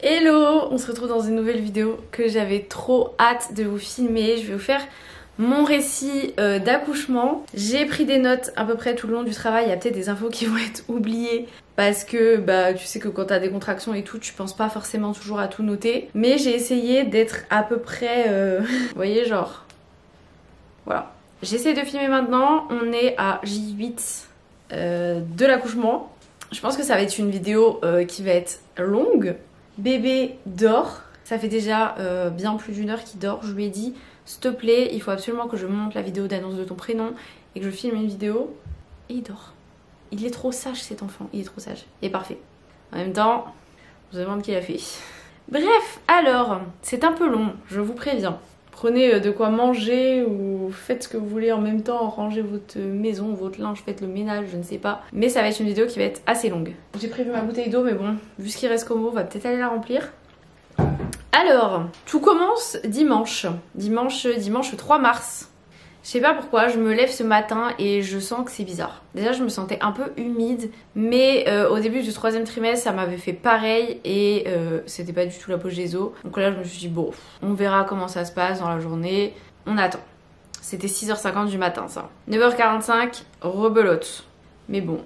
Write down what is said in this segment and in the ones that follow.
Hello, on se retrouve dans une nouvelle vidéo que j'avais trop hâte de vous filmer. Je vais vous faire mon récit d'accouchement. J'ai pris des notes à peu près tout le long du travail. Il y a peut-être des infos qui vont être oubliées parce que tu sais que quand t'as des contractions et tout, tu penses pas forcément toujours à tout noter. Mais j'ai essayé d'être à peu près, vous voyez, genre, voilà. J'essaie de filmer maintenant. On est à J8 de l'accouchement. Je pense que ça va être une vidéo qui va être longue. Bébé dort, ça fait déjà bien plus d'une heure qu'il dort. Je lui ai dit, s'il te plaît, il faut absolument que je monte la vidéo d'annonce de ton prénom et que je filme une vidéo. Et il dort. Il est trop sage cet enfant, il est trop sage. Il est parfait. En même temps, je me demande qui l'a fait. Bref, alors, c'est un peu long, je vous préviens. Prenez de quoi manger ou faites ce que vous voulez en même temps, rangez votre maison, votre linge, faites le ménage, je ne sais pas. Mais ça va être une vidéo qui va être assez longue. J'ai prévu ma bouteille d'eau, mais bon, vu ce qu'il reste comme eau, on va peut-être aller la remplir. Alors, tout commence dimanche. Dimanche 3 mars. Je sais pas pourquoi, je me lève ce matin et je sens que c'est bizarre. Déjà, je me sentais un peu humide, mais au début du 3e trimestre, ça m'avait fait pareil et c'était pas du tout la poche des os. Donc là, je me suis dit, bon, on verra comment ça se passe dans la journée. On attend. C'était 6h50 du matin, ça. 9h45, rebelote. Mais bon,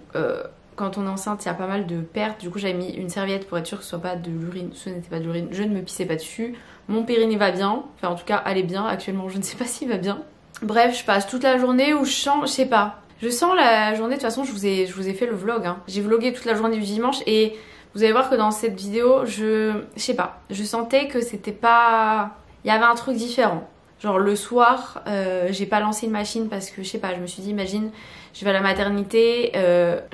quand on est enceinte, il y a pas mal de pertes. Du coup, j'avais mis une serviette pour être sûre que ce soit pas de l'urine. Ce n'était pas de l'urine. Je ne me pissais pas dessus. Mon périnée va bien. Enfin, en tout cas, allait bien. Actuellement, je ne sais pas s'il va bien. Bref, je passe toute la journée où je sens, je sais pas. Je sens la journée, de toute façon, je vous ai fait le vlog. Hein. J'ai vlogué toute la journée du dimanche et vous allez voir que dans cette vidéo, je sais pas. Je sentais que c'était pas... Il y avait un truc différent. Genre le soir, j'ai pas lancé une machine parce que, je sais pas, je me suis dit, imagine, je vais à la maternité,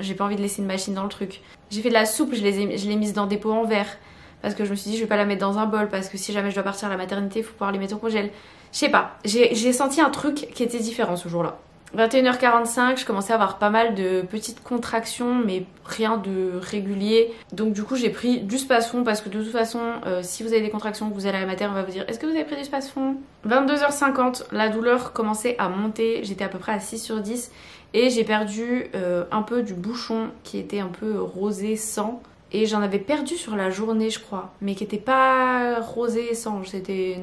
j'ai pas envie de laisser une machine dans le truc. J'ai fait de la soupe, je l'ai mise dans des pots en verre. Parce que je me suis dit, je vais pas la mettre dans un bol parce que si jamais je dois partir à la maternité, il faut pouvoir les mettre au congèle. Je sais pas, j'ai senti un truc qui était différent ce jour-là. 21h45, je commençais à avoir pas mal de petites contractions, mais rien de régulier. Donc du coup, j'ai pris du Spasfon parce que de toute façon, si vous avez des contractions, que vous allez à la mater, on va vous dire, est-ce que vous avez pris du Spasfon? 22h50, la douleur commençait à monter. J'étais à peu près à 6/10 et j'ai perdu un peu du bouchon qui était un peu rosé sang. Et j'en avais perdu sur la journée, je crois, mais qui était pas rosé et sang, c'était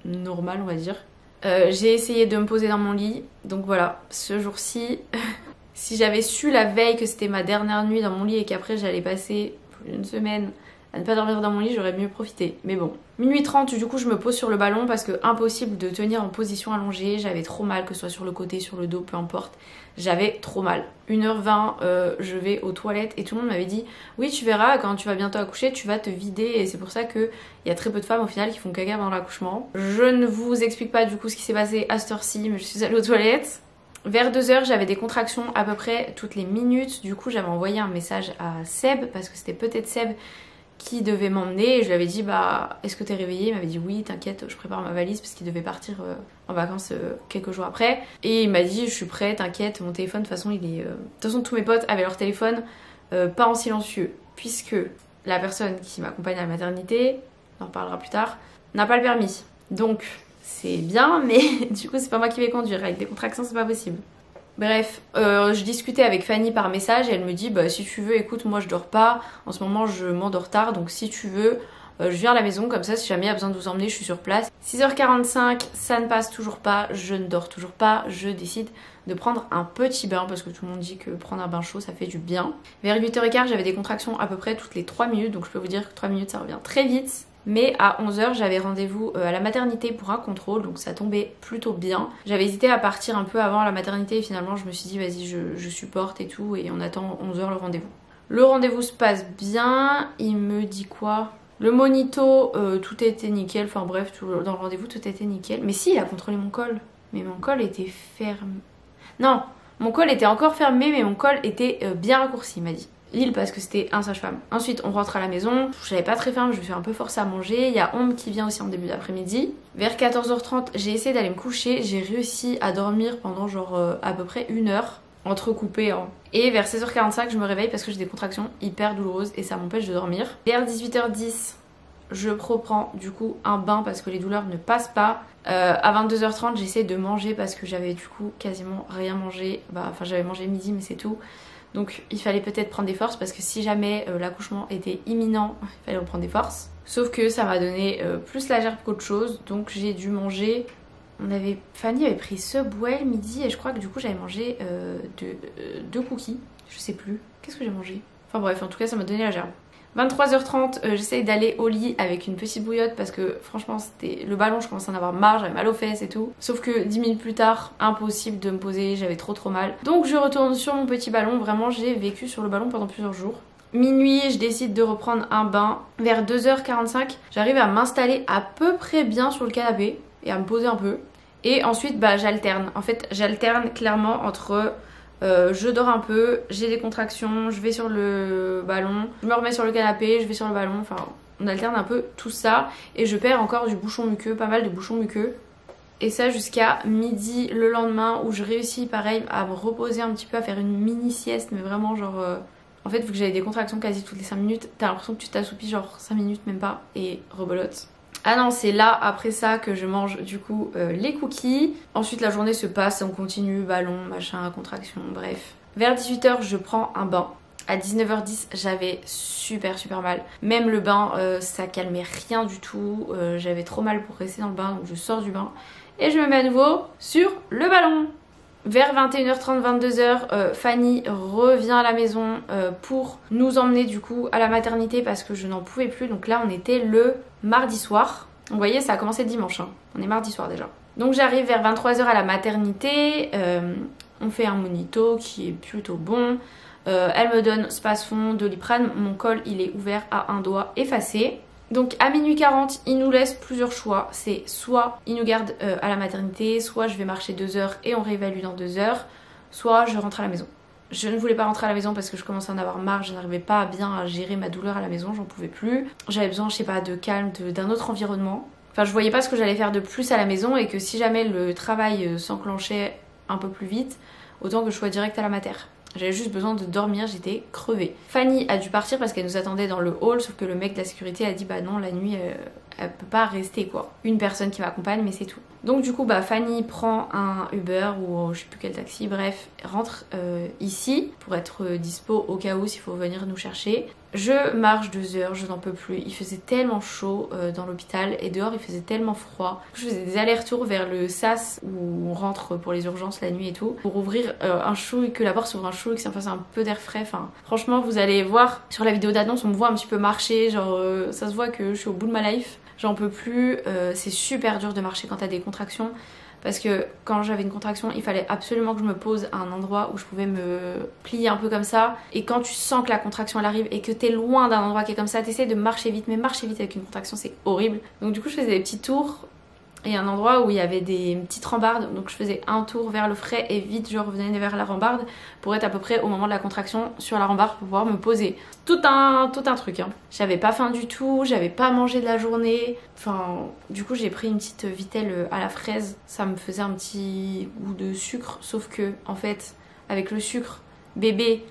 normal, on va dire. J'ai essayé de me poser dans mon lit, donc voilà, ce jour-ci, si j'avais su la veille que c'était ma dernière nuit dans mon lit et qu'après j'allais passer une semaine à ne pas dormir dans mon lit, j'aurais mieux profité. Mais bon. 00h30, du coup, je me pose sur le ballon parce que impossible de tenir en position allongée. J'avais trop mal, que ce soit sur le côté, sur le dos, peu importe. J'avais trop mal. 1h20, je vais aux toilettes et tout le monde m'avait dit oui, tu verras, quand tu vas bientôt accoucher, tu vas te vider. Et c'est pour ça qu'il y a très peu de femmes au final qui font caca pendant l'accouchement. Je ne vous explique pas du coup ce qui s'est passé à cette heure-ci, mais je suis allée aux toilettes. Vers 2h, j'avais des contractions à peu près toutes les minutes. Du coup, j'avais envoyé un message à Seb parce que c'était peut-être Seb qui devait m'emmener et je lui avais dit est-ce que t'es réveillée? Il m'avait dit oui, t'inquiète, je prépare ma valise parce qu'il devait partir en vacances quelques jours après et il m'a dit je suis prêt, t'inquiète, mon téléphone de toute façon il est... De toute façon tous mes potes avaient leur téléphone pas en silencieux puisque la personne qui m'accompagne à la maternité, on en reparlera plus tard, n'a pas le permis. Donc c'est bien mais du coup c'est pas moi qui vais conduire, avec des contractions c'est pas possible. Bref, je discutais avec Fanny par message et elle me dit si tu veux, écoute, moi je dors pas, en ce moment je m'endors tard, donc si tu veux, je viens à la maison, comme ça si jamais il y a besoin de vous emmener, je suis sur place. 6h45, ça ne passe toujours pas, je ne dors toujours pas, je décide de prendre un petit bain parce que tout le monde dit que prendre un bain chaud ça fait du bien. Vers 8h15, j'avais des contractions à peu près toutes les 3 minutes, donc je peux vous dire que 3 minutes ça revient très vite. Mais à 11h, j'avais rendez-vous à la maternité pour un contrôle, donc ça tombait plutôt bien. J'avais hésité à partir un peu avant la maternité et finalement je me suis dit vas-y je supporte et tout et on attend 11h le rendez-vous. Le rendez-vous se passe bien, il me dit quoi? Le monito, tout était nickel, enfin bref, dans le rendez-vous tout était nickel. Mais si, il a contrôlé mon col, mais mon col était fermé. Non, mon col était encore fermé mais mon col était bien raccourci, il m'a dit. Lille parce que c'était un sage-femme. Ensuite on rentre à la maison, j'avais pas très faim, je me suis un peu forcée à manger. Il y a Ombre qui vient aussi en début d'après-midi. Vers 14h30 j'ai essayé d'aller me coucher, j'ai réussi à dormir pendant genre à peu près 1 heure, entrecoupée hein. Et vers 16h45 je me réveille parce que j'ai des contractions hyper douloureuses et ça m'empêche de dormir. Vers 18h10 je reprends du coup un bain parce que les douleurs ne passent pas. À 22h30 j'essaie de manger parce que j'avais du coup quasiment rien mangé. Enfin j'avais mangé midi mais c'est tout. Donc il fallait peut-être prendre des forces parce que si jamais l'accouchement était imminent, il fallait reprendre des forces. Sauf que ça m'a donné plus la gerbe qu'autre chose, donc j'ai dû manger. Fanny avait pris Subway midi et je crois que du coup j'avais mangé deux cookies, je sais plus. Qu'est-ce que j'ai mangé? Enfin bref, en tout cas ça m'a donné la gerbe. 23h30, j'essaye d'aller au lit avec une petite bouillotte parce que franchement c'était le ballon, je commençais à en avoir marre, j'avais mal aux fesses et tout. Sauf que 10 minutes plus tard, impossible de me poser, j'avais trop mal. Donc je retourne sur mon petit ballon, vraiment j'ai vécu sur le ballon pendant plusieurs jours. Minuit, je décide de reprendre un bain. Vers 2h45, j'arrive à m'installer à peu près bien sur le canapé et à me poser un peu. Et ensuite j'alterne. En fait j'alterne clairement entre je dors un peu, j'ai des contractions, je vais sur le ballon, je me remets sur le canapé, je vais sur le ballon, enfin on alterne un peu tout ça et je perds encore du bouchon muqueux, pas mal de bouchons muqueux. Et ça jusqu'à midi le lendemain où je réussis pareil à me reposer un petit peu, à faire une mini sieste mais vraiment genre... En fait vu que j'avais des contractions quasi toutes les 5 minutes, t'as l'impression que tu t'assoupis genre 5 minutes même pas et rebelote. Ah non, c'est là, après ça, que je mange du coup les cookies. Ensuite, la journée se passe, on continue, ballon, machin, contraction, bref. Vers 18h, je prends un bain. À 19h10, j'avais super mal. Même le bain, ça calmait rien du tout. J'avais trop mal pour rester dans le bain, donc je sors du bain. Et je me mets à nouveau sur le ballon. Vers 21h30, 22h, Fanny revient à la maison pour nous emmener du coup à la maternité parce que je n'en pouvais plus. Donc là on était le mardi soir. Vous voyez ça a commencé dimanche, hein. On est mardi soir déjà. Donc j'arrive vers 23h à la maternité, on fait un monito qui est plutôt bon. Elle me donne Spasfon, Doliprane, mon col il est ouvert à un doigt effacé. Donc à minuit 40, il nous laisse plusieurs choix. C'est soit il nous garde à la maternité, soit je vais marcher 2 heures et on réévalue dans 2 heures, soit je rentre à la maison. Je ne voulais pas rentrer à la maison parce que je commençais à en avoir marre, je n'arrivais pas bien à gérer ma douleur à la maison, j'en pouvais plus. J'avais besoin, je sais pas, de calme, d'un autre environnement. Enfin je voyais pas ce que j'allais faire de plus à la maison et que si jamais le travail s'enclenchait un peu plus vite, autant que je sois direct à la mater. J'avais juste besoin de dormir, j'étais crevée. Fanny a dû partir parce qu'elle nous attendait dans le hall, sauf que le mec de la sécurité a dit bah non, la nuit elle peut pas rester quoi. Une personne qui m'accompagne mais c'est tout. Donc du coup bah Fanny prend un Uber ou je sais plus quel taxi, bref, rentre ici pour être dispo au cas où s'il faut venir nous chercher. Je marche 2 heures, je n'en peux plus. Il faisait tellement chaud dans l'hôpital et dehors il faisait tellement froid. Je faisais des allers-retours vers le sas où on rentre pour les urgences la nuit et tout, pour ouvrir un chouille, que la porte s'ouvre un chouille, que ça me fasse un peu d'air frais. Enfin, franchement, vous allez voir sur la vidéo d'annonce, on me voit un petit peu marcher, genre ça se voit que je suis au bout de ma life. J'en peux plus, c'est super dur de marcher quand t'as des contractions. Parce que quand j'avais une contraction, il fallait absolument que je me pose à un endroit où je pouvais me plier un peu comme ça. Et quand tu sens que la contraction elle arrive et que t'es loin d'un endroit qui est comme ça, t'essaies de marcher vite. Mais marcher vite avec une contraction, c'est horrible. Donc du coup, je faisais des petits tours. Et un endroit où il y avait des petites rambardes, donc je faisais un tour vers le frais et vite je revenais vers la rambarde pour être à peu près au moment de la contraction sur la rambarde pour pouvoir me poser. Tout un truc hein. J'avais pas faim du tout, j'avais pas mangé de la journée. Enfin, du coup j'ai pris une petite vitelle à la fraise, ça me faisait un petit goût de sucre, sauf que en fait avec le sucre, bébé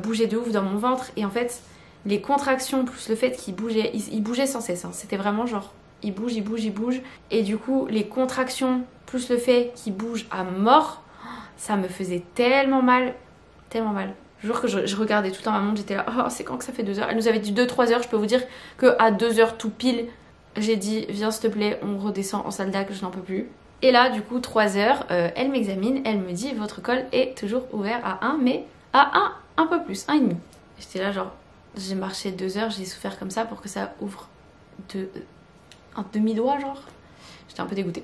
bougeait de ouf dans mon ventre et en fait les contractions plus le fait qu'il bougeait, il bougeait sans cesse hein. C'était vraiment genre il bouge. Et du coup, les contractions, plus le fait qu'il bouge à mort, ça me faisait tellement mal. Tellement mal. Je jure que je regardais tout le temps ma montre, j'étais là, oh c'est quand que ça fait 2 heures? Elle nous avait dit 2-3 heures, je peux vous dire qu'à 2 heures tout pile, j'ai dit, viens s'il te plaît, on redescend en salle d'ac, je n'en peux plus. Et là, du coup, 3 heures, elle m'examine, elle me dit, votre col est toujours ouvert à 1, mais à un peu plus, 1,5. J'étais là genre, j'ai marché 2 heures, j'ai souffert comme ça pour que ça ouvre un demi-doigt genre. J'étais un peu dégoûtée.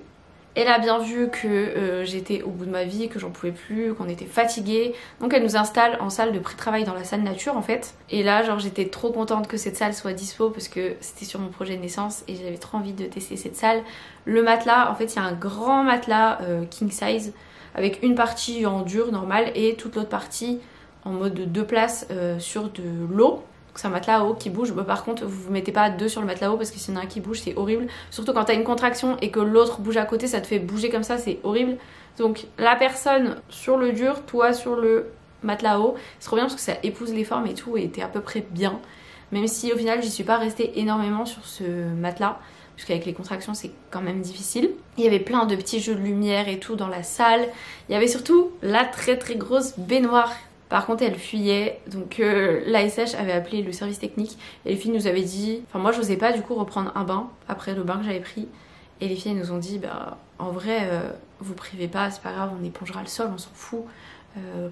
Elle a bien vu que j'étais au bout de ma vie, que j'en pouvais plus, qu'on était fatigués. Donc elle nous installe en salle de pré-travail dans la salle nature en fait. Et là genre j'étais trop contente que cette salle soit dispo parce que c'était sur mon projet de naissance et j'avais trop envie de tester cette salle. Le matelas, en fait il y a un grand matelas king size avec une partie en dur normal et toute l'autre partie en mode 2 places sur de l'eau. C'est un matelas à eau qui bouge. Bah, par contre, vous mettez pas 2 sur le matelas à eau parce que s'il y en a un qui bouge, c'est horrible. Surtout quand t'as une contraction et que l'autre bouge à côté, ça te fait bouger comme ça, c'est horrible. Donc la personne sur le dur, toi sur le matelas à eau, c'est trop bien parce que ça épouse les formes et tout et t'es à peu près bien. Même si au final, j'y suis pas restée énormément sur ce matelas. Parce qu'avec les contractions, c'est quand même difficile. Il y avait plein de petits jeux de lumière et tout dans la salle. Il y avait surtout la très grosse baignoire Par contre elle fuyait, donc l'ASH avait appelé le service technique et les filles nous avaient dit, enfin moi j'osais pas du coup reprendre un bain après le bain que j'avais pris, et les filles nous ont dit bah en vrai vous privez pas, c'est pas grave, on épongera le sol, on s'en fout,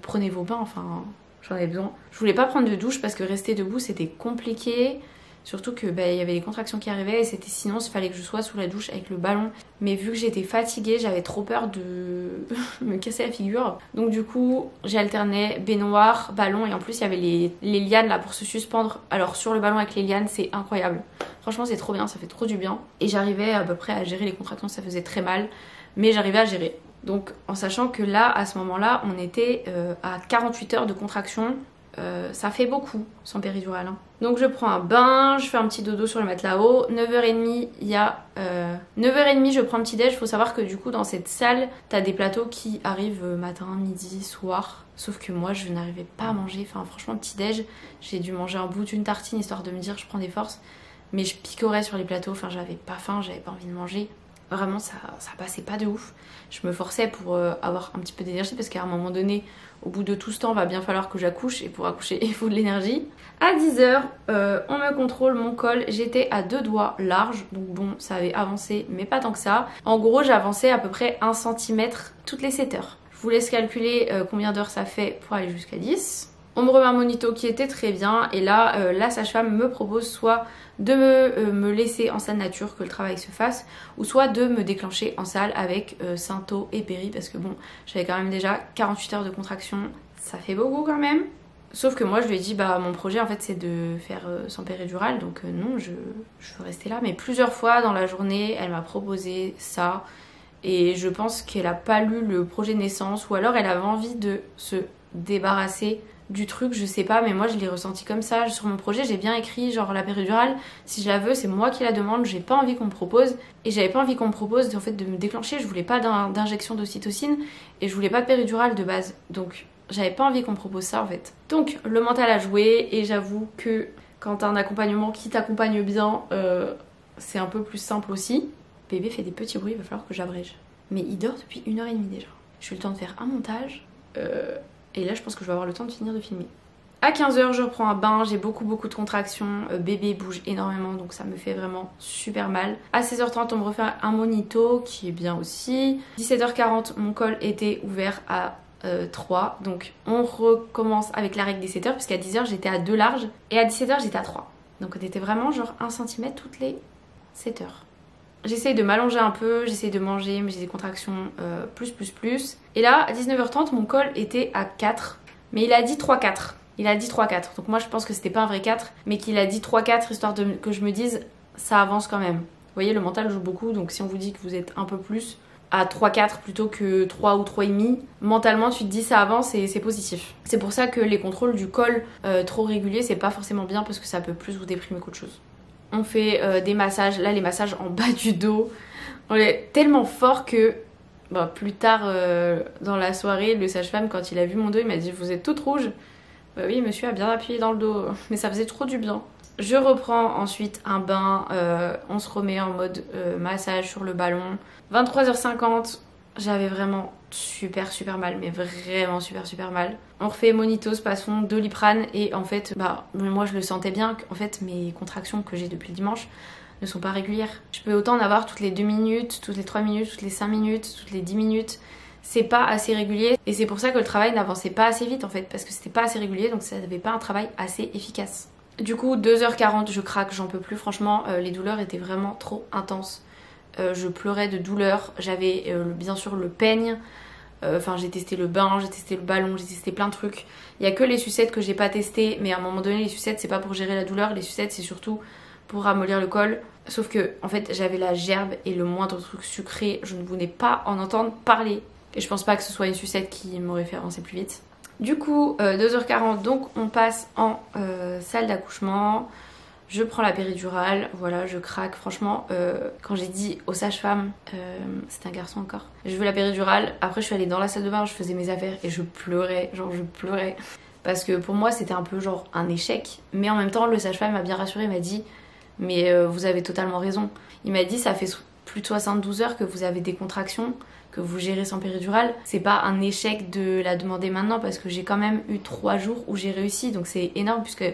prenez vos bains, enfin j'en avais besoin. Je voulais pas prendre de douche parce que rester debout c'était compliqué. Surtout que bah, y avait des contractions qui arrivaient et c'était sinon il fallait que je sois sous la douche avec le ballon. Mais vu que j'étais fatiguée, j'avais trop peur de me casser la figure. Donc du coup, j'ai alterné baignoire, ballon et en plus il y avait les lianes là pour se suspendre. Alors sur le ballon avec les lianes, c'est incroyable. Franchement, c'est trop bien, ça fait trop du bien. Et j'arrivais à peu près à gérer les contractions, ça faisait très mal. Mais j'arrivais à gérer. Donc en sachant que là, à ce moment-là, on était à 48 heures de contraction. Ça fait beaucoup sans péridurale. Hein. Donc je prends un bain, je fais un petit dodo sur le matelas haut. 9h30, il y a 9h30, je prends un petit déj. Faut savoir que du coup dans cette salle, t'as des plateaux qui arrivent matin, midi, soir. Sauf que moi je n'arrivais pas à manger. Enfin franchement petit déj, j'ai dû manger un bout d'une tartine histoire de me dire je prends des forces. Mais je picorais sur les plateaux, enfin j'avais pas faim, j'avais pas envie de manger. Vraiment ça passait pas de ouf. Je me forçais pour avoir un petit peu d'énergie parce qu'à un moment donné, au bout de tout ce temps, va bien falloir que j'accouche et pour accoucher il faut de l'énergie. À 10h, on me contrôle mon col, j'étais à 2 doigts large, donc bon ça avait avancé mais pas tant que ça. En gros j'avançais à peu près 1 cm toutes les 7 heures. Je vous laisse calculer combien d'heures ça fait pour aller jusqu'à 10. On me remet un monito qui était très bien et là la sage-femme me propose soit de me laisser en salle nature, que le travail se fasse, ou soit de me déclencher en salle avec Synto et Péri parce que bon j'avais quand même déjà 48 heures de contraction, ça fait beaucoup quand même. Sauf que moi je lui ai dit bah mon projet en fait c'est de faire sans péridurale donc non je veux rester là. Mais plusieurs fois dans la journée elle m'a proposé ça et je pense qu'elle a pas lu le projet de naissance ou alors elle avait envie de se débarrasser du truc, je sais pas, mais moi je l'ai ressenti comme ça. Sur mon projet j'ai bien écrit genre la péridurale, si je la veux c'est moi qui la demande, j'ai pas envie qu'on me propose et j'avais pas envie qu'on me propose en fait de me déclencher, je voulais pas d'injection d'ocytocine et je voulais pas de péridurale de base, donc j'avais pas envie qu'on me propose ça en fait. Donc le mental a joué et j'avoue que quand t'as un accompagnement qui t'accompagne bien, c'est un peu plus simple aussi. Bébé fait des petits bruits, il va falloir que j'abrège. Mais il dort depuis 1h30 déjà. J'ai eu le temps de faire un montage. Et là je pense que je vais avoir le temps de finir de filmer. À 15h je reprends un bain, j'ai beaucoup de contractions, bébé bouge énormément donc ça me fait vraiment super mal. À 16h30 on me refait un monito qui est bien aussi. 17h40 mon col était ouvert à 3, donc on recommence avec la règle des 7h puisqu'à 10h j'étais à 2 larges et à 17h j'étais à 3. Donc on était vraiment genre 1 cm toutes les 7 heures. J'essaye de m'allonger un peu, j'essaye de manger, mais j'ai des contractions plus. Et là, à 19h30, mon col était à 4. Mais il a dit 3-4. Il a dit 3-4. Donc moi, je pense que c'était pas un vrai 4, mais qu'il a dit 3-4, histoire que je me dise, ça avance quand même. Vous voyez, le mental joue beaucoup, donc si on vous dit que vous êtes un peu plus à 3-4 plutôt que 3 ou 3,5, mentalement, tu te dis ça avance et c'est positif. C'est pour ça que les contrôles du col trop réguliers, c'est pas forcément bien parce que ça peut plus vous déprimer qu'autre chose. On fait des massages, là les massages en bas du dos, on est tellement fort que bah, plus tard dans la soirée, le sage-femme quand il a vu mon dos il m'a dit vous êtes toute rouge. Bah oui monsieur a bien appuyé dans le dos, mais ça faisait trop du bien. Je reprends ensuite un bain, on se remet en mode massage sur le ballon. 23h50, j'avais vraiment super mal, mais vraiment super mal. On refait monito, spasfon, Doliprane et en fait, bah moi je le sentais bien qu'en fait mes contractions que j'ai depuis le dimanche ne sont pas régulières. Je peux autant en avoir toutes les 2 minutes, toutes les 3 minutes, toutes les 5 minutes, toutes les 10 minutes. C'est pas assez régulier et c'est pour ça que le travail n'avançait pas assez vite en fait parce que c'était pas assez régulier donc ça n'avait pas un travail assez efficace. Du coup 2h40 je craque, j'en peux plus franchement, les douleurs étaient vraiment trop intenses. Je pleurais de douleur, j'avais bien sûr le peigne, enfin j'ai testé le bain, j'ai testé le ballon, j'ai testé plein de trucs. Il y a que les sucettes que j'ai pas testé, mais à un moment donné les sucettes c'est pas pour gérer la douleur, les sucettes c'est surtout pour ramollir le col. Sauf que en fait j'avais la gerbe et le moindre truc sucré, je ne voulais pas en entendre parler. Et je pense pas que ce soit une sucette qui m'aurait fait avancer plus vite. Du coup 2h40 donc on passe en salle d'accouchement. Je prends la péridurale, voilà, je craque. Franchement, quand j'ai dit aux sages-femmes, c'était un garçon encore, je veux la péridurale. Après, je suis allée dans la salle de bain, je faisais mes affaires et je pleurais, genre je pleurais. Parce que pour moi, c'était un peu genre un échec. Mais en même temps, le sage-femme m'a bien rassurée, il m'a dit, mais vous avez totalement raison. Il m'a dit, ça fait plus de 72 heures que vous avez des contractions, que vous gérez sans péridurale, c'est pas un échec de la demander maintenant parce que j'ai quand même eu 3 jours où j'ai réussi, donc c'est énorme puisque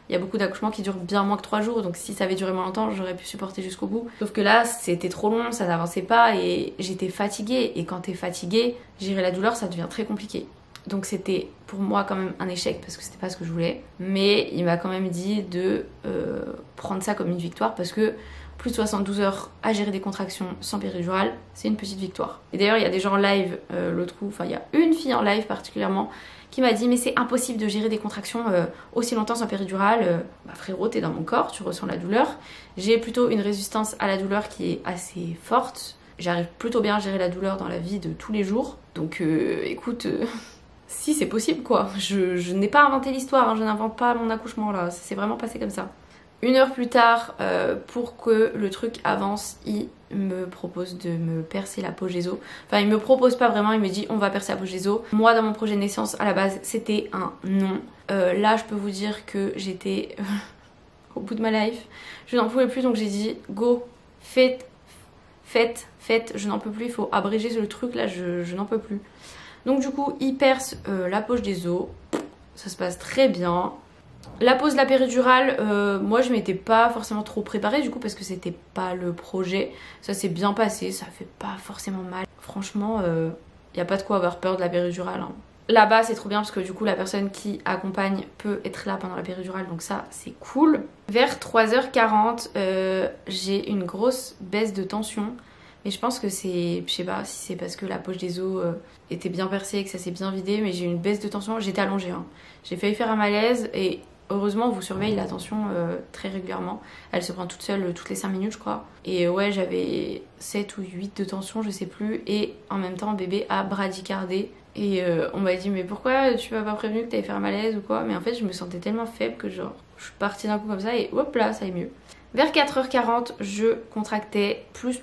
il y a beaucoup d'accouchements qui durent bien moins que 3 jours, donc si ça avait duré moins longtemps, j'aurais pu supporter jusqu'au bout. Sauf que là, c'était trop long, ça n'avançait pas et j'étais fatiguée. Et quand t'es fatiguée, gérer la douleur, ça devient très compliqué. Donc c'était pour moi quand même un échec parce que c'était pas ce que je voulais. Mais il m'a quand même dit de prendre ça comme une victoire parce que plus de 72 heures à gérer des contractions sans péridurale, c'est une petite victoire. Et d'ailleurs, il y a des gens en live l'autre coup, enfin il y a une fille en live particulièrement qui m'a dit mais c'est impossible de gérer des contractions aussi longtemps sans péridurale. Bah frérot, t'es dans mon corps, tu ressens la douleur. J'ai plutôt une résistance à la douleur qui est assez forte. J'arrive plutôt bien à gérer la douleur dans la vie de tous les jours. Donc écoute, si c'est possible quoi. Je n'ai pas inventé l'histoire, hein, je n'invente pas mon accouchement là, ça s'est vraiment passé comme ça. 1 heure plus tard, pour que le truc avance, il me propose de me percer l'apogéso. Enfin, il me propose pas vraiment, il me dit on va percer l'apogéso. Moi, dans mon projet de naissance, à la base, c'était un non. Là, je peux vous dire que j'étais au bout de ma life. Je n'en pouvais plus, donc j'ai dit go, faites, je n'en peux plus, il faut abréger le truc là, je n'en peux plus. Donc du coup, il perce la poche des os, ça se passe très bien. La pose de la péridurale, moi je m'étais pas forcément trop préparée du coup parce que c'était pas le projet. Ça s'est bien passé, ça fait pas forcément mal. Franchement, y a pas de quoi avoir peur de la péridurale. Hein. Là-bas c'est trop bien parce que du coup la personne qui accompagne peut être là pendant la péridurale, donc ça c'est cool. Vers 3h40, j'ai une grosse baisse de tension. Mais je pense que c'est, je sais pas si c'est parce que la poche des os était bien percée et que ça s'est bien vidé, mais j'ai eu une baisse de tension, j'étais allongée. Hein. J'ai failli faire un malaise et heureusement on vous surveille la tension très régulièrement. Elle se prend toute seule toutes les 5 minutes je crois. Et ouais j'avais 7 ou 8 de tension, je sais plus. Et en même temps bébé a bradycardé. Et on m'a dit mais pourquoi tu m'as pas prévenu que t'allais faire un malaise ou quoi. Mais en fait je me sentais tellement faible que genre je suis partie d'un coup comme ça et hop là ça est mieux. Vers 4h40, je contractais plus,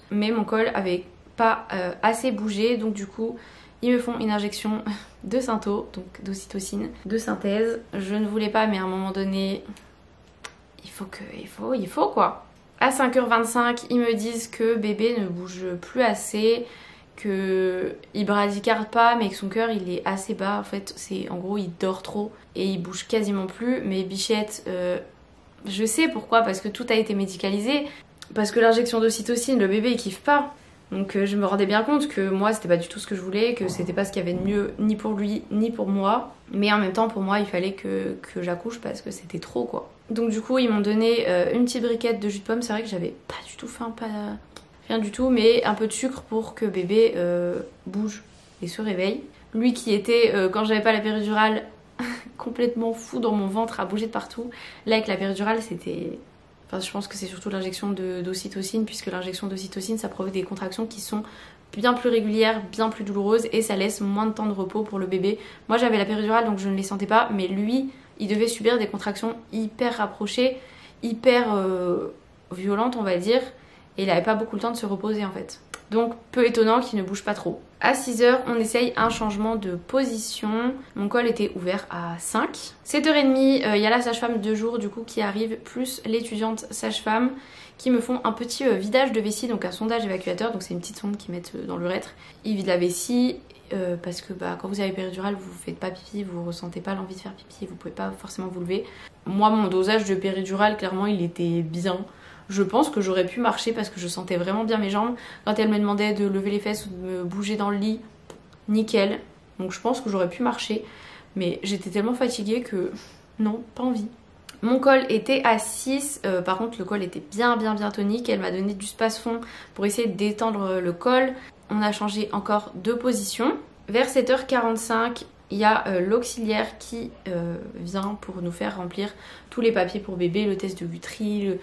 mais mon col avait pas assez bougé, donc du coup, ils me font une injection de Synto, donc d'ocytocine, de synthèse. Je ne voulais pas, mais à un moment donné, il faut quoi. À 5h25, ils me disent que bébé ne bouge plus assez, qu'il bradycarde pas, mais que son cœur il est assez bas. En fait, c'est en gros, il dort trop et il bouge quasiment plus. Mais Bichette... je sais pourquoi, parce que tout a été médicalisé, parce que l'injection d'ocytocine, le bébé il kiffe pas. Donc je me rendais bien compte que moi c'était pas du tout ce que je voulais, que c'était pas ce qu'il y avait de mieux ni pour lui ni pour moi. Mais en même temps pour moi il fallait que j'accouche parce que c'était trop quoi. Donc du coup ils m'ont donné une petite briquette de jus de pomme, c'est vrai que j'avais pas du tout faim, pas rien du tout, mais un peu de sucre pour que bébé bouge et se réveille. Lui qui était, quand j'avais pas la péridurale, complètement fou dans mon ventre à bouger de partout. Là avec la péridurale c'était... Enfin je pense que c'est surtout l'injection d'ocytocine puisque l'injection d'ocytocine ça provoque des contractions qui sont bien plus régulières, bien plus douloureuses et ça laisse moins de temps de repos pour le bébé. Moi j'avais la péridurale donc je ne les sentais pas mais lui il devait subir des contractions hyper rapprochées, hyper violentes on va dire et il avait pas beaucoup le temps de se reposer en fait. Donc peu étonnant qu'il ne bouge pas trop. À 6h, on essaye un changement de position. Mon col était ouvert à 5. 7h30, il y a la sage-femme de jour du coup qui arrive, plus l'étudiante sage-femme qui me font un petit vidage de vessie, donc un sondage évacuateur. Donc c'est une petite sonde qu'ils mettent dans l'urètre. Ils vident la vessie parce que quand vous avez péridurale, vous faites pas pipi, vous ressentez pas l'envie de faire pipi, vous pouvez pas forcément vous lever. Moi, mon dosage de péridurale, clairement, il était bien. Je pense que j'aurais pu marcher parce que je sentais vraiment bien mes jambes. Quand elle me demandait de lever les fesses ou de me bouger dans le lit, nickel. Donc je pense que j'aurais pu marcher. Mais j'étais tellement fatiguée que non, pas envie. Mon col était à 6. Par contre, le col était bien tonique. Elle m'a donné du space-fond pour essayer de détendre le col. On a changé encore de position. Vers 7h45, il y a l'auxiliaire qui vient pour nous faire remplir tous les papiers pour bébé, le test de Guthrie,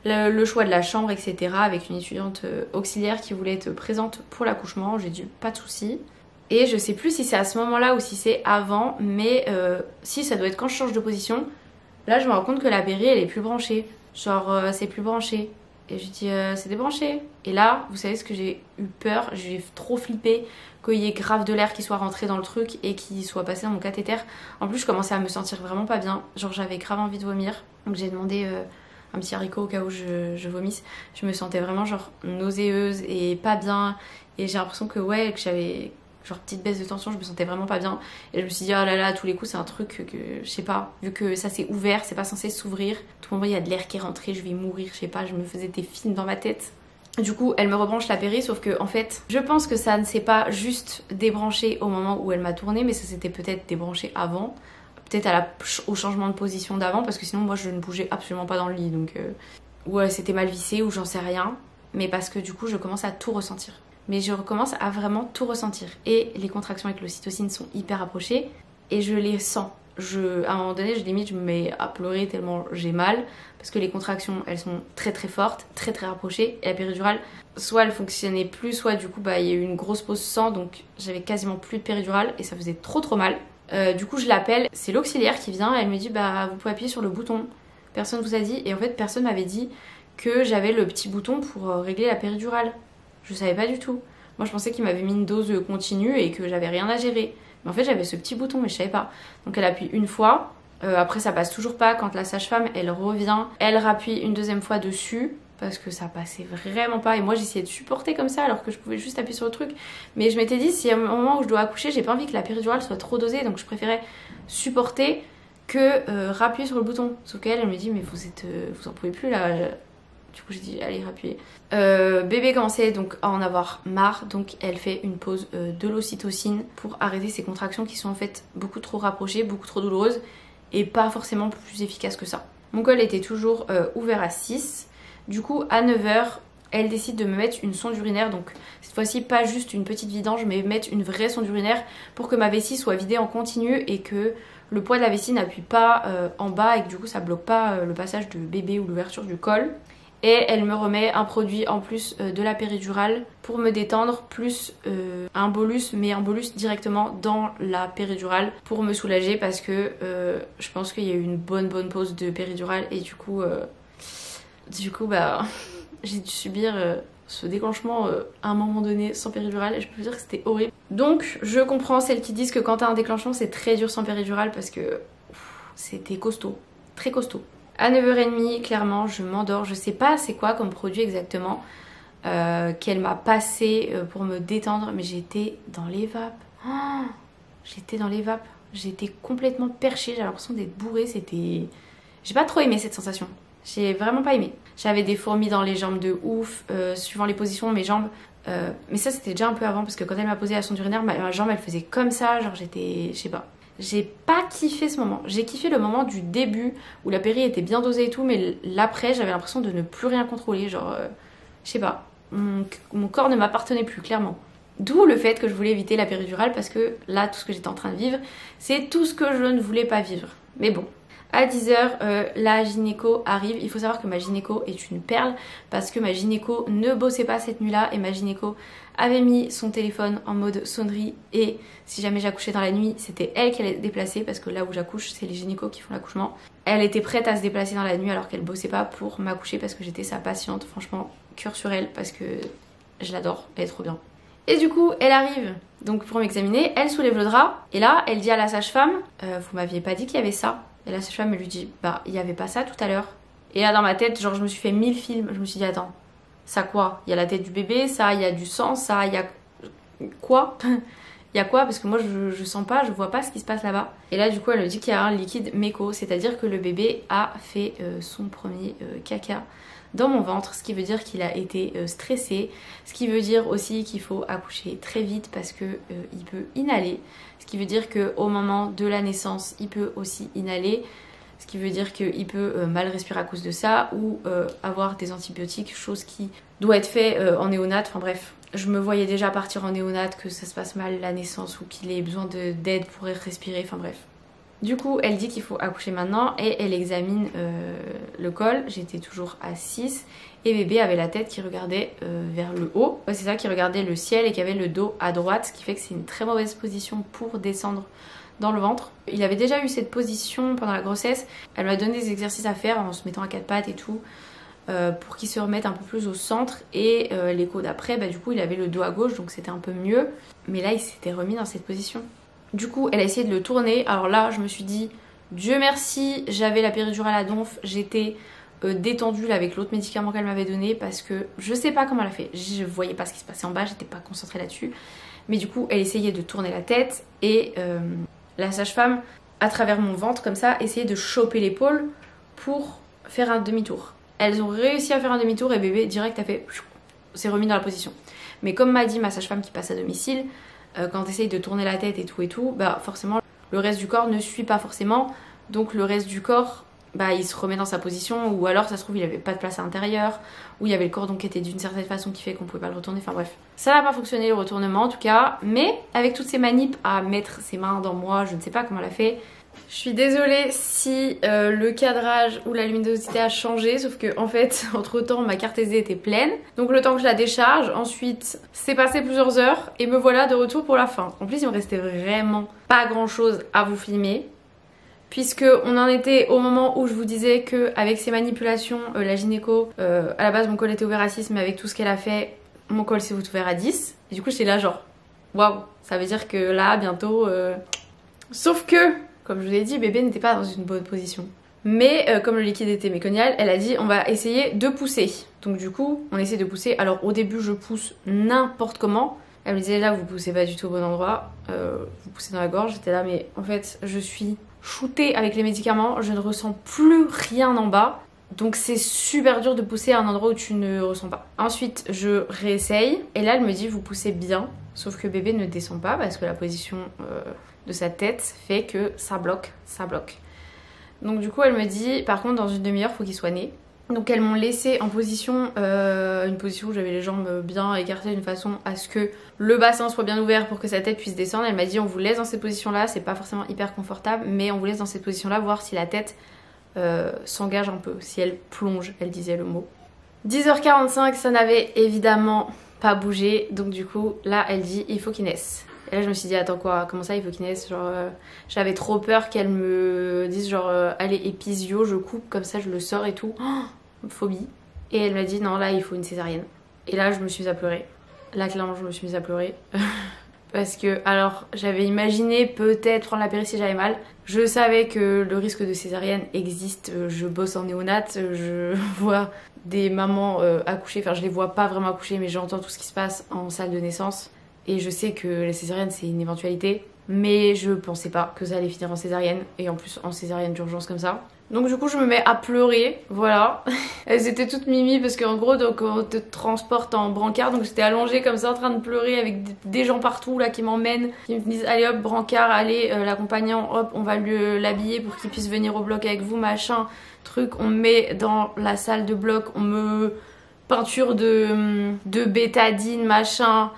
le choix de la chambre, etc. avec une étudiante auxiliaire qui voulait être présente pour l'accouchement. J'ai dit pas de soucis. Et je sais plus si c'est à ce moment-là ou si c'est avant, mais si ça doit être quand je change de position. Là je me rends compte que la péri elle est plus branchée. Genre c'est plus branché. Et je dis c'est débranché. Et là vous savez ce que j'ai eu peur, j'ai trop flippé qu'il y ait grave de l'air qui soit rentré dans le truc et qui soit passé dans mon cathéter. En plus je commençais à me sentir vraiment pas bien. Genre j'avais grave envie de vomir. Donc j'ai demandé un petit haricot au cas où je vomisse. Je me sentais vraiment genre nauséeuse et pas bien. Et j'ai l'impression que ouais, que j'avais genre petite baisse de tension, je me sentais vraiment pas bien. Et je me suis dit, oh là là, à tous les coups, c'est un truc que, je sais pas, vu que ça s'est ouvert, c'est pas censé s'ouvrir. Tout le monde, il y a de l'air qui est rentré, je vais mourir, je sais pas, je me faisais des films dans ma tête. Du coup, elle me rebranche la péri, sauf que en fait, je pense que ça ne s'est pas juste débranché au moment où elle m'a tourné, mais ça s'était peut-être débranché avant. Peut-être au changement de position d'avant, parce que sinon, moi, je ne bougeais absolument pas dans le lit. Donc, ouais, c'était mal vissé ou j'en sais rien. Mais parce que du coup, je commence à tout ressentir. Mais je recommence à vraiment tout ressentir. Et les contractions avec l'ocytocine sont hyper rapprochées. Et je les sens. À un moment donné, je me mets à pleurer tellement j'ai mal. Parce que les contractions, elles sont très très fortes, très très rapprochées. Et la péridurale, soit elle fonctionnait plus, soit du coup, bah, il y a eu une grosse pause sang. Donc j'avais quasiment plus de péridurale et ça faisait trop trop mal. Du coup, je l'appelle. C'est l'auxiliaire qui vient. Elle me dit, bah, vous pouvez appuyer sur le bouton. Personne vous a dit. Et en fait, personne m'avait dit que j'avais le petit bouton pour régler la péridurale. Je savais pas du tout. Moi, je pensais qu'il m'avait mis une dose continue et que j'avais rien à gérer. Mais en fait, j'avais ce petit bouton, mais je savais pas. Donc, elle appuie une fois. Après, ça passe toujours pas. Quand la sage-femme, elle revient, elle rappuie une deuxième fois dessus. Parce que ça passait vraiment pas. Et moi, j'essayais de supporter comme ça, alors que je pouvais juste appuyer sur le truc. Mais je m'étais dit, si à un moment où je dois accoucher, j'ai pas envie que la péridurale soit trop dosée. Donc, je préférais supporter que rappuyer sur le bouton. Sauf qu'elle, elle me dit, mais vous en pouvez plus là. Du coup j'ai dit allez rappuyer. Bébé commençait donc à en avoir marre, donc elle fait une pause de l'ocytocine pour arrêter ses contractions qui sont en fait beaucoup trop rapprochées, beaucoup trop douloureuses et pas forcément plus efficaces que ça. Mon col était toujours ouvert à 6. Du coup à 9h elle décide de me mettre une sonde urinaire, donc cette fois-ci pas juste une petite vidange mais mettre une vraie sonde urinaire pour que ma vessie soit vidée en continu et que le poids de la vessie n'appuie pas en bas et que du coup ça bloque pas le passage de bébé ou l'ouverture du col. Et elle me remet un produit en plus de la péridurale pour me détendre, plus un bolus, mais un bolus directement dans la péridurale pour me soulager parce que je pense qu'il y a eu une bonne pause de péridurale et du coup bah j'ai dû subir ce déclenchement à un moment donné sans péridurale et je peux dire que c'était horrible. Donc je comprends celles qui disent que quand t'as un déclenchement c'est très dur sans péridurale parce que c'était costaud, très costaud. À 9h30, clairement, je m'endors. Je sais pas c'est quoi comme produit exactement qu'elle m'a passé pour me détendre, mais j'étais dans les vapes. Oh, j'étais dans les vapes. J'étais complètement perchée. J'avais l'impression d'être bourrée. C'était... J'ai pas trop aimé cette sensation. J'ai vraiment pas aimé. J'avais des fourmis dans les jambes de ouf. Suivant les positions, mes jambes... mais ça, c'était déjà un peu avant parce que quand elle m'a posé la sonde urinaire, ma jambe, elle faisait comme ça. Genre, j'étais... Je sais pas. J'ai pas kiffé ce moment. J'ai kiffé le moment du début où la péri était bien dosée et tout, mais l'après j'avais l'impression de ne plus rien contrôler. Genre, je sais pas, mon corps ne m'appartenait plus, clairement. D'où le fait que je voulais éviter la péridurale parce que là, tout ce que j'étais en train de vivre, c'est tout ce que je ne voulais pas vivre. Mais bon. À 10h, la gynéco arrive. Il faut savoir que ma gynéco est une perle parce que ma gynéco ne bossait pas cette nuit-là et ma gynéco avait mis son téléphone en mode sonnerie et si jamais j'accouchais dans la nuit, c'était elle qui allait se déplacer parce que là où j'accouche, c'est les gynécos qui font l'accouchement. Elle était prête à se déplacer dans la nuit alors qu'elle bossait pas pour m'accoucher parce que j'étais sa patiente. Franchement, cœur sur elle parce que je l'adore, elle est trop bien. Et du coup, elle arrive donc pour m'examiner, elle soulève le drap et là, elle dit à la sage-femme vous m'aviez pas dit qu'il y avait ça. Et la sage-femme lui dit bah il y avait pas ça tout à l'heure. Et là dans ma tête genre je me suis fait 1000 films. Je me suis dit attends, ça quoi? Il y a la tête du bébé, ça il y a du sang, ça il y a quoi? Il y a quoi? Parce que moi je sens pas, je vois pas ce qui se passe là-bas. Et là du coup elle me dit qu'il y a un liquide méco, c'est-à-dire que le bébé a fait son premier caca dans mon ventre, ce qui veut dire qu'il a été stressé, ce qui veut dire aussi qu'il faut accoucher très vite parce que il peut inhaler, ce qui veut dire qu'au moment de la naissance il peut aussi inhaler, ce qui veut dire qu'il peut mal respirer à cause de ça ou avoir des antibiotiques, chose qui doit être fait en néonate, enfin bref. Je me voyais déjà partir en néonate, que ça se passe mal la naissance ou qu'il ait besoin d'aide pour respirer, enfin bref. Du coup, elle dit qu'il faut accoucher maintenant et elle examine le col. J'étais toujours à 6 et bébé avait la tête qui regardait vers le haut. Ouais, c'est ça, qui regardait le ciel et qui avait le dos à droite, ce qui fait que c'est une très mauvaise position pour descendre dans le ventre. Il avait déjà eu cette position pendant la grossesse. Elle m'a donné des exercices à faire en se mettant à quatre pattes et tout pour qu'il se remette un peu plus au centre. Et l'écho d'après, bah, du coup, il avait le dos à gauche donc c'était un peu mieux. Mais là, il s'était remis dans cette position. Du coup, elle a essayé de le tourner. Alors là, je me suis dit, Dieu merci, j'avais la péridurale à donf, j'étais détendue là, avec l'autre médicament qu'elle m'avait donné parce que je sais pas comment elle a fait. Je voyais pas ce qui se passait en bas, j'étais pas concentrée là-dessus. Mais du coup, elle essayait de tourner la tête et la sage-femme, à travers mon ventre comme ça, essayait de choper l'épaule pour faire un demi-tour. Elles ont réussi à faire un demi-tour et bébé direct a fait... s'est remis dans la position. Mais comme m'a dit ma sage-femme qui passe à domicile, quand t'essayes de tourner la tête et tout, bah forcément le reste du corps ne suit pas forcément. Donc le reste du corps, bah il se remet dans sa position, ou alors ça se trouve il avait pas de place à l'intérieur, ou il y avait le cordon qui était d'une certaine façon qui fait qu'on pouvait pas le retourner, enfin bref. Ça n'a pas fonctionné le retournement en tout cas, mais avec toutes ces manips à mettre ses mains dans moi, je ne sais pas comment elle a fait. Je suis désolée si le cadrage ou la luminosité a changé, sauf que en fait entre temps ma carte SD était pleine, donc le temps que je la décharge, ensuite c'est passé plusieurs heures et me voilà de retour pour la fin. En plus il me restait vraiment pas grand chose à vous filmer, puisque on en était au moment où je vous disais que avec ces manipulations, la gynéco, à la base mon col était ouvert à 6, mais avec tout ce qu'elle a fait, mon col s'est ouvert à 10, et du coup j'étais là genre waouh, ça veut dire que là bientôt... Sauf que comme je vous l'ai dit, bébé n'était pas dans une bonne position. Mais comme le liquide était méconial, elle a dit on va essayer de pousser. Donc du coup, on essaie de pousser. Alors au début, je pousse n'importe comment. Elle me disait là, vous poussez pas du tout au bon endroit. Vous poussez dans la gorge. J'étais là, mais en fait, je suis shootée avec les médicaments. Je ne ressens plus rien en bas. Donc c'est super dur de pousser à un endroit où tu ne ressens pas. Ensuite, je réessaye. Et là, elle me dit vous poussez bien. Sauf que bébé ne descend pas parce que la position... de sa tête fait que ça bloque. Donc du coup elle me dit par contre dans une demi-heure faut qu'il soit né. Donc elles m'ont laissé en position, une position où j'avais les jambes bien écartées d'une façon à ce que le bassin soit bien ouvert pour que sa tête puisse descendre. Elle m'a dit on vous laisse dans cette position là, c'est pas forcément hyper confortable mais on vous laisse dans cette position là voir si la tête s'engage un peu, si elle plonge, elle disait le mot. 10h45 ça n'avait évidemment pas bougé, donc du coup là elle dit il faut qu'il naisse. Et là je me suis dit attends quoi, comment ça il faut qu'il naisse, genre j'avais trop peur qu'elle me dise genre allez épisio, je coupe comme ça je le sors et tout, phobie. Et elle m'a dit non là il faut une césarienne. Et là je me suis mise à pleurer, là clairement je me suis mise à pleurer. Parce que alors j'avais imaginé peut-être prendre la péri si j'avais mal. Je savais que le risque de césarienne existe, je bosse en néonat, je vois des mamans accoucher, enfin je les vois pas vraiment accoucher mais j'entends tout ce qui se passe en salle de naissance. Et je sais que la césarienne c'est une éventualité, mais je pensais pas que ça allait finir en césarienne, et en plus en césarienne d'urgence comme ça. Donc du coup je me mets à pleurer, voilà. Elles étaient toutes mimi parce qu'en gros donc on te transporte en brancard, donc j'étais allongée comme ça en train de pleurer avec des gens partout là qui m'emmènent, qui me disent allez hop brancard, allez l'accompagnant hop on va l'habiller pour qu'il puisse venir au bloc avec vous machin, truc, on me met dans la salle de bloc, on me peinture de bétadine machin.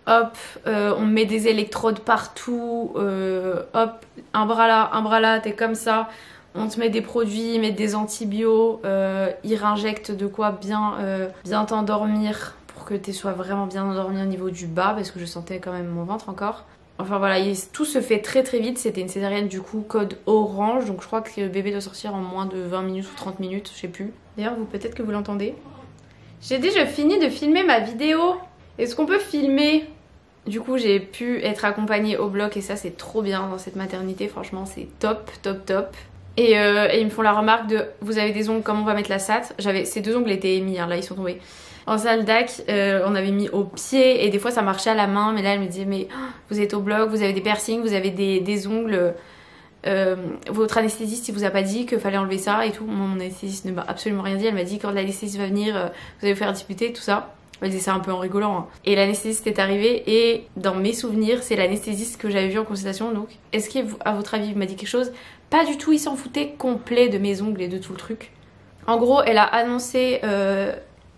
Hop, on met des électrodes partout, hop, un bras là, t'es comme ça. On te met des produits, ils mettent des antibiotiques, ils réinjectent de quoi bien t'endormir pour que tu sois vraiment bien endormi au niveau du bas parce que je sentais quand même mon ventre encore. Enfin voilà, tout se fait très très vite, c'était une césarienne du coup code orange, donc je crois que le bébé doit sortir en moins de 20 minutes ou 30 minutes, je sais plus. D'ailleurs, peut-être que vous l'entendez. J'ai dit je finis de filmer ma vidéo. Est-ce qu'on peut filmer ? Du coup j'ai pu être accompagnée au bloc et ça c'est trop bien dans cette maternité, franchement c'est top. Et ils me font la remarque de vous avez des ongles, comment on va mettre la SAT. Ces deux ongles étaient émis, hein, là ils sont tombés. En salle d'ac, on avait mis au pied et des fois ça marchait à la main, mais là elle me disait mais vous êtes au bloc, vous avez des piercings, vous avez des ongles, votre anesthésiste il vous a pas dit qu'il fallait enlever ça et tout. Mon anesthésiste ne m'a absolument rien dit, elle m'a dit quand l'anesthésiste va venir vous allez vous faire disputer tout ça. Elle disait ça un peu en rigolant hein. Et l'anesthésiste est arrivé et dans mes souvenirs c'est l'anesthésiste que j'avais vu en consultation. Donc est-ce qu'à votre avis il m'a dit quelque chose? Pas du tout, il s'en foutait complet de mes ongles et de tout le truc. En gros elle a annoncé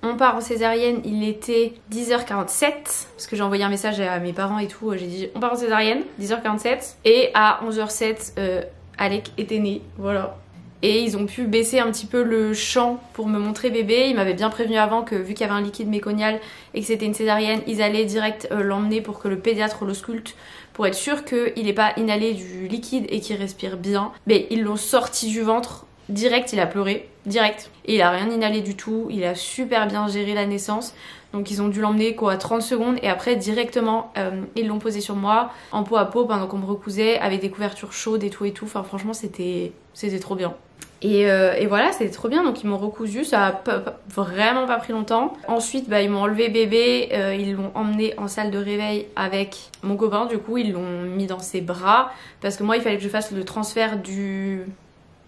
on part en césarienne, il était 10h47 parce que j'ai envoyé un message à mes parents et tout, j'ai dit on part en césarienne 10h47 et à 11h07 Alec était né, voilà. Et ils ont pu baisser un petit peu le champ pour me montrer bébé. Ils m'avaient bien prévenu avant que vu qu'il y avait un liquide méconial et que c'était une césarienne, ils allaient direct l'emmener pour que le pédiatre l'ausculte pour être sûr qu'il n'ait pas inhalé du liquide et qu'il respire bien. Mais ils l'ont sorti du ventre, direct il a pleuré, direct. Et il a rien inhalé du tout, il a super bien géré la naissance. Donc ils ont dû l'emmener quoi 30 secondes et après directement ils l'ont posé sur moi en peau à peau pendant qu'on me recousait avec des couvertures chaudes et tout. Enfin franchement c'était trop bien. Et voilà, c'était trop bien, donc ils m'ont recousu, ça a vraiment pas pris longtemps. Ensuite ils m'ont enlevé bébé, ils l'ont emmené en salle de réveil avec mon copain, du coup ils l'ont mis dans ses bras parce que moi il fallait que je fasse le transfert du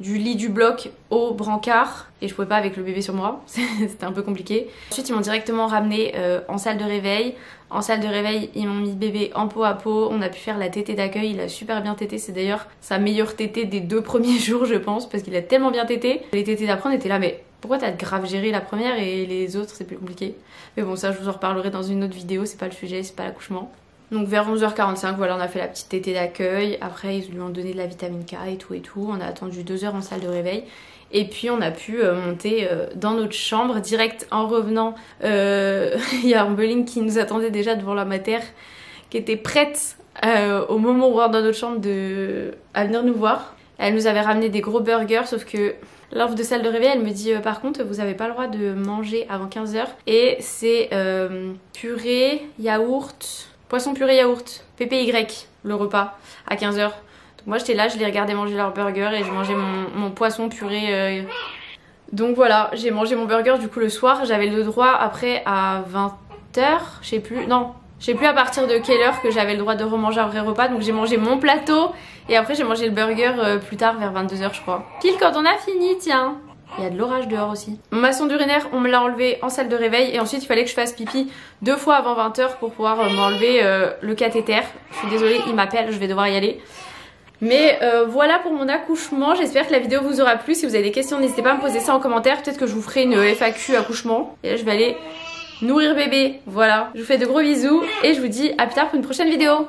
lit du bloc au brancard et je pouvais pas avec le bébé sur moi, c'était un peu compliqué. Ensuite ils m'ont directement ramené en salle de réveil. En salle de réveil ils m'ont mis bébé en peau à peau, on a pu faire la tétée d'accueil, il a super bien tété, c'est d'ailleurs sa meilleure tétée des 2 premiers jours je pense parce qu'il a tellement bien tété. Les tétées d'après on était là mais pourquoi t'as grave géré la première et les autres c'est plus compliqué. Mais bon ça je vous en reparlerai dans une autre vidéo, c'est pas le sujet, c'est pas l'accouchement. Donc vers 11h45, voilà, on a fait la petite tétée d'accueil. Après, ils lui ont donné de la vitamine K et tout et tout. On a attendu 2 heures en salle de réveil. Et puis on a pu monter dans notre chambre. Direct en revenant, il y a Ambeline qui nous attendait déjà devant la mater, qui était prête au moment où on rentre dans notre chambre à venir nous voir. Elle nous avait ramené des gros burgers, sauf que l'offre de salle de réveil, elle me dit par contre vous avez pas le droit de manger avant 15h. Et c'est purée, yaourt... Poisson purée yaourt, PPY, le repas, à 15h. Donc moi j'étais là, je les regardais manger leur burger et je mangeais mon poisson purée. Donc voilà, j'ai mangé mon burger du coup le soir. J'avais le droit après à 20h, je sais plus, non, je sais plus à partir de quelle heure que j'avais le droit de remanger un vrai repas. Donc j'ai mangé mon plateau et après j'ai mangé le burger plus tard vers 22h je crois. Pile quand on a fini, tiens. Il y a de l'orage dehors aussi. Ma sonde urinaire, on me l'a enlevé en salle de réveil et ensuite il fallait que je fasse pipi 2 fois avant 20h pour pouvoir m'enlever le cathéter. Je suis désolée, il m'appelle, je vais devoir y aller. Mais voilà pour mon accouchement, j'espère que la vidéo vous aura plu. Si vous avez des questions, n'hésitez pas à me poser ça en commentaire. Peut-être que je vous ferai une FAQ accouchement. Et là je vais aller nourrir bébé. Voilà, je vous fais de gros bisous et je vous dis à plus tard pour une prochaine vidéo.